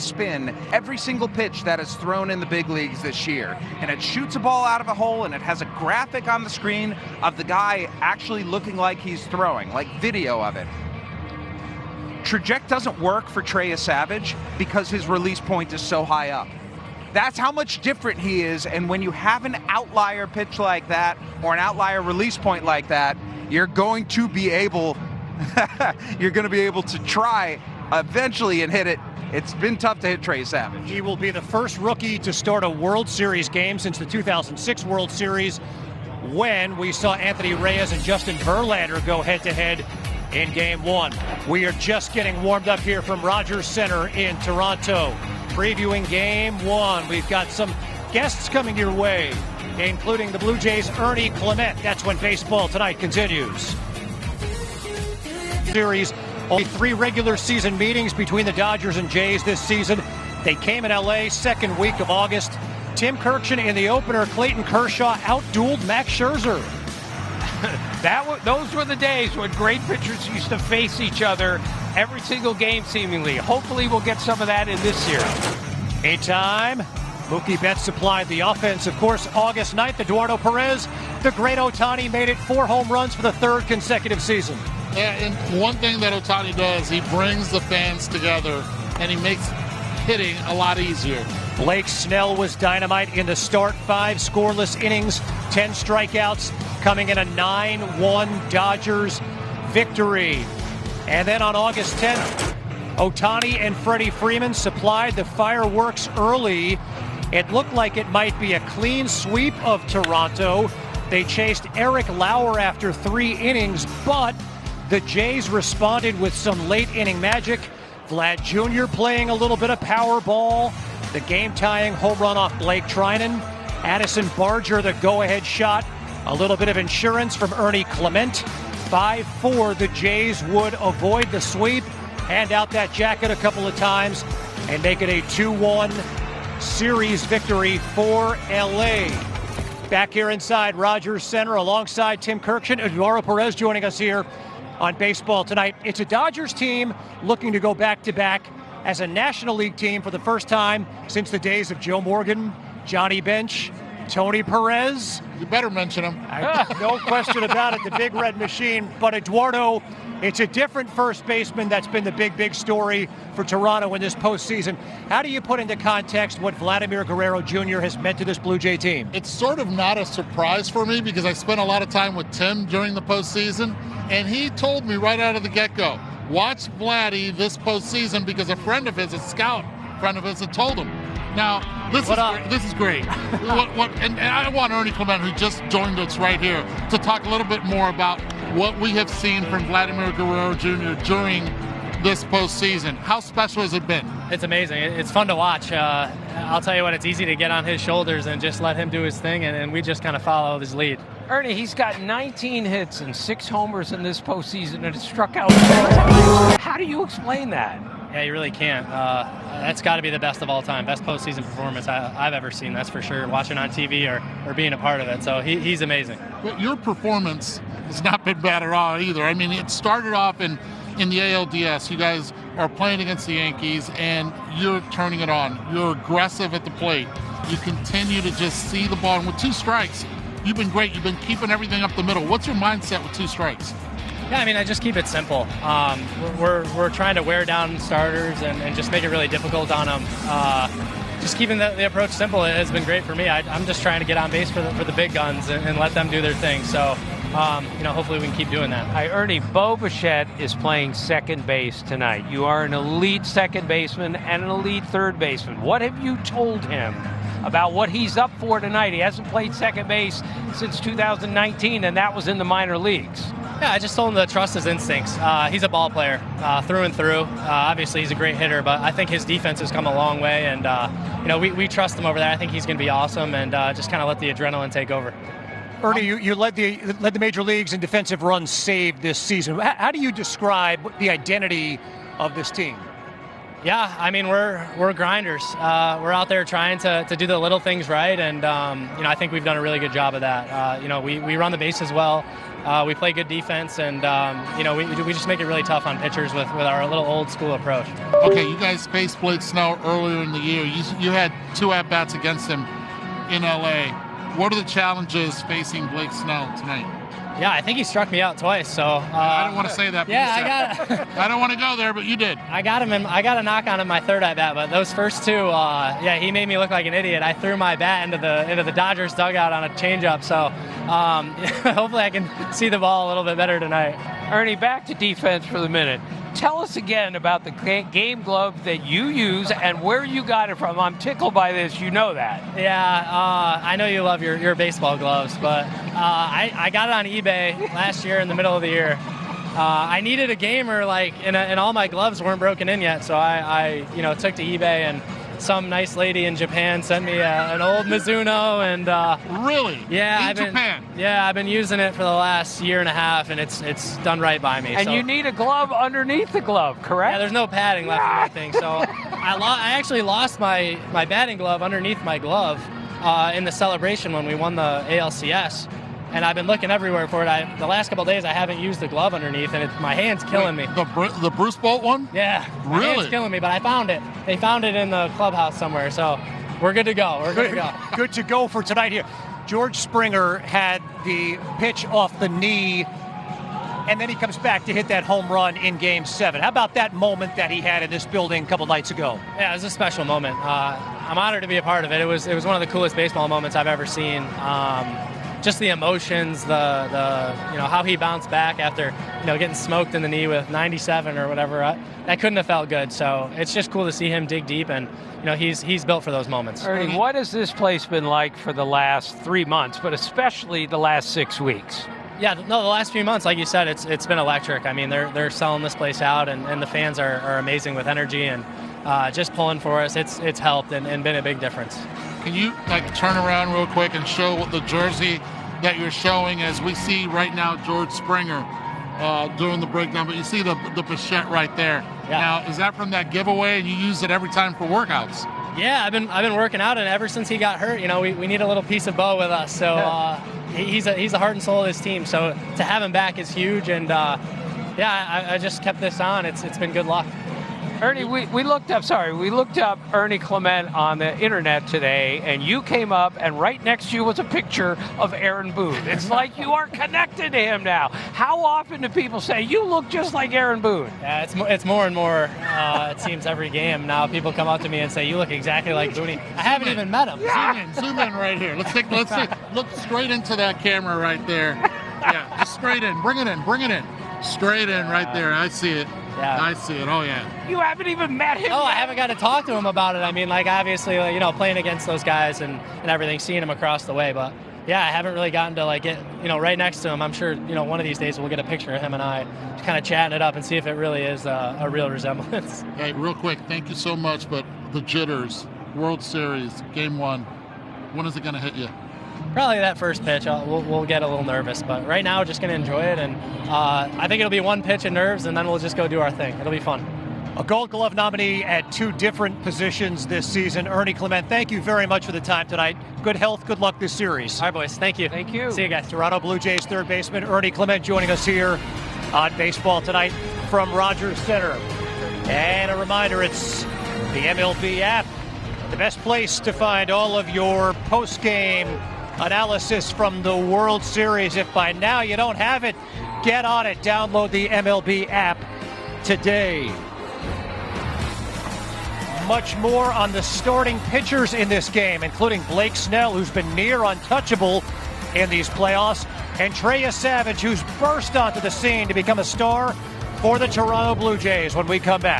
spin every single pitch that is thrown in the big leagues this year. And it shoots a ball out of a hole, and it has a graphic on the screen of the guy actually looking like he's throwing, like video of it. Traject doesn't work for Trey Savage because his release point is so high up. That's how much different he is, and when you have an outlier pitch like that or an outlier release point like that, you're going to be able to try eventually and hit it. It's been tough to hit Trey Savage. He will be the first rookie to start a World Series game since the 2006 World Series, when we saw Anthony Reyes and Justin Verlander go head-to-head in Game 1. We are just getting warmed up here from Rogers Center in Toronto, previewing Game 1. We've got some guests coming your way, including the Blue Jays' Ernie Clement. That's when Baseball Tonight continues. Series, only 3 regular season meetings between the Dodgers and Jays this season. They came in LA second week of August. Tim Kirkshin in the opener. Clayton Kershaw outdueled Max Scherzer. Those were the days when great pitchers used to face each other every single game, seemingly. Hopefully we'll get some of that in this series. Meantime, Mookie Betts supplied the offense. Of course, August 9th, Eduardo Perez, the great Ohtani, made it 4 home runs for the 3rd consecutive season. Yeah, and one thing that Ohtani does, he brings the fans together, and he makes hitting a lot easier. Blake Snell was dynamite in the start. 5 scoreless innings, 10 strikeouts, coming in a 9-1 Dodgers victory. And then on August 10th, Ohtani and Freddie Freeman supplied the fireworks early. It looked like it might be a clean sweep of Toronto. They chased Eric Lauer after 3 innings, but the Jays responded with some late inning magic. Vlad Jr. playing a little bit of power ball. The game-tying home run off Blake Trinan. Addison Barger, the go-ahead shot. A little bit of insurance from Ernie Clement. 5-4, the Jays would avoid the sweep, hand out that jacket a couple of times, and make it a 2-1 series victory for LA. Back here inside Rogers Center alongside Tim Kirkshin, Eduardo Perez joining us here on Baseball Tonight. It's a Dodgers team looking to go back-to-back as a National League team for the first time since the days of Joe Morgan, Johnny Bench, Tony Perez. You better mention him. No question about it, the Big Red Machine. But Eduardo, it's a different first baseman that's been the big story for Toronto in this postseason. How do you put into context what Vladimir Guerrero Jr. has meant to this Blue Jay team? It's sort of not a surprise for me because I spent a lot of time with Tim during the postseason, and he told me right out of the get-go, watch Vladdy this postseason because a friend of his, a scout friend of his, had told him. Now, this is great. And I want Ernie Clement, who just joined us right here, to talk a little bit more about what we have seen from Vladimir Guerrero Jr. during this postseason. How special has it been? It's amazing. It's fun to watch. I'll tell you what, it's easy to get on his shoulders and just let him do his thing, and we just kind of follow his lead. Ernie, he's got 19 hits and 6 homers in this postseason and struck out 10 times. How do you explain that? Yeah, you really can't. That's got to be the best of all time, best postseason performance I've ever seen, that's for sure, watching on TV or being a part of it. So he's amazing. But your performance has not been bad at all either. I mean, it started off in the ALDS. You guys are playing against the Yankees, and you're turning it on. You're aggressive at the plate. You continue to just see the ball. And with 2 strikes, you've been great. You've been keeping everything up the middle. What's your mindset with 2 strikes? Yeah, I mean, I just keep it simple. We're trying to wear down starters and just make it really difficult on them. Just keeping the approach simple has been great for me. I'm just trying to get on base for the big guns and let them do their thing. So, hopefully we can keep doing that. Hi, Ernie, Bo Bichette is playing second base tonight. You are an elite second baseman and an elite third baseman. What have you told him about what he's up for tonight? He hasn't played second base since 2019, and that was in the minor leagues. Yeah, I just told him to trust his instincts. He's a ball player through and through. Obviously, he's a great hitter, but I think his defense has come a long way, and we trust him over there. I think he's going to be awesome, and just kind of let the adrenaline take over. Ernie, you led the major leagues in defensive runs saved this season. How do you describe the identity of this team? Yeah, I mean, we're grinders. We're out there trying to do the little things right, and I think we've done a really good job of that. We run the bases well. We play good defense, and we just make it really tough on pitchers with our little old school approach. Okay, you guys faced Blake Snell earlier in the year. You had 2 at-bats against him in LA. What are the challenges facing Blake Snell tonight? Yeah, I think he struck me out twice. So I don't want to say that. Yeah, I don't want to go there, but you did. I got him. I got a knock on him my 3rd at bat, but those first 2, he made me look like an idiot. I threw my bat into the Dodgers dugout on a changeup. So hopefully I can see the ball a little bit better tonight. Ernie, back to defense for the minute. Tell us again about the game glove that you use and where you got it from. I'm tickled by this. You know that. Yeah, I know you love your baseball gloves, but I got it on eBay last year in the middle of the year. I needed a gamer, and all my gloves weren't broken in yet, so I took to eBay, and some nice lady in Japan sent me an old Mizuno, and really, yeah, Japan. Yeah, I've been using it for the last year and a half, and it's done right by me. And you need a glove underneath the glove, correct? Yeah, there's no padding left in that thing, so I actually lost my batting glove underneath my glove in the celebration when we won the ALCS. And I've been looking everywhere for it. The last couple of days, I haven't used the glove underneath, and my hand's killing me. The Bruce Bolt one? Yeah. My really? hand's killing me, but I found it. They found it in the clubhouse somewhere, so we're good to go. We're good to go. Good to go for tonight here. George Springer had the pitch off the knee, and then he comes back to hit that home run in Game 7. How about that moment that he had in this building a couple nights ago? Yeah, it was a special moment. I'm honored to be a part of it. It was one of the coolest baseball moments I've ever seen. Just the emotions, the how he bounced back after getting smoked in the knee with 97 or whatever. That couldn't have felt good. So it's just cool to see him dig deep, and he's built for those moments. Ernie, what has this place been like for the last 3 months, but especially the last 6 weeks? Yeah, no, the last few months, like you said, it's been electric. I mean, they're selling this place out, and the fans are amazing with energy and just pulling for us. It's helped and been a big difference. Can you turn around real quick and show what the jersey that you're showing, as we see right now George Springer doing the breakdown, but you see the Bichette right there. Yeah. Now, is that from that giveaway, and you use it every time for workouts? Yeah, I've been working out, and ever since he got hurt, we need a little piece of Bo with us. So he's the heart and soul of this team. So to have him back is huge, and I just kept this on. It's been good luck. Ernie, we looked up Ernie Clement on the internet today, and you came up, and right next to you was a picture of Aaron Boone. It's like you are connected to him now. How often do people say, you look just like Aaron Boone? Yeah, it's more and more, it seems, every game now. People come up to me and say, you look exactly like Boone. I haven't even met him. Zoom in right here. Let's look straight into that camera right there. Yeah, just straight in. Bring it in. Straight in right there. I see it. Yeah. I see it. Oh, yeah. You haven't even met him No, yet. I haven't got to talk to him about it. I mean, obviously, playing against those guys and everything, seeing him across the way. But, yeah, I haven't really gotten to, get, right next to him. I'm sure, one of these days we'll get a picture of him and I kind of chatting it up and see if it really is a real resemblance. Hey, real quick, thank you so much. But the jitters, World Series, Game 1, when is it going to hit you? Probably that first pitch. We'll get a little nervous, but right now, just going to enjoy it. And I think it'll be one pitch of nerves, and then we'll just go do our thing. It'll be fun. A Gold Glove nominee at 2 different positions this season. Ernie Clement, thank you very much for the time tonight. Good health, good luck this series. All right, boys. Thank you. Thank you. See you guys. Toronto Blue Jays third baseman Ernie Clement joining us here on Baseball Tonight from Rogers Center. And a reminder, it's the MLB app, the best place to find all of your post-game analysis from the World Series. If by now you don't have it, get on it. Download the MLB app today. Much more on the starting pitchers in this game, including Blake Snell, who's been near untouchable in these playoffs, and Trey Savage, who's burst onto the scene to become a star for the Toronto Blue Jays when we come back.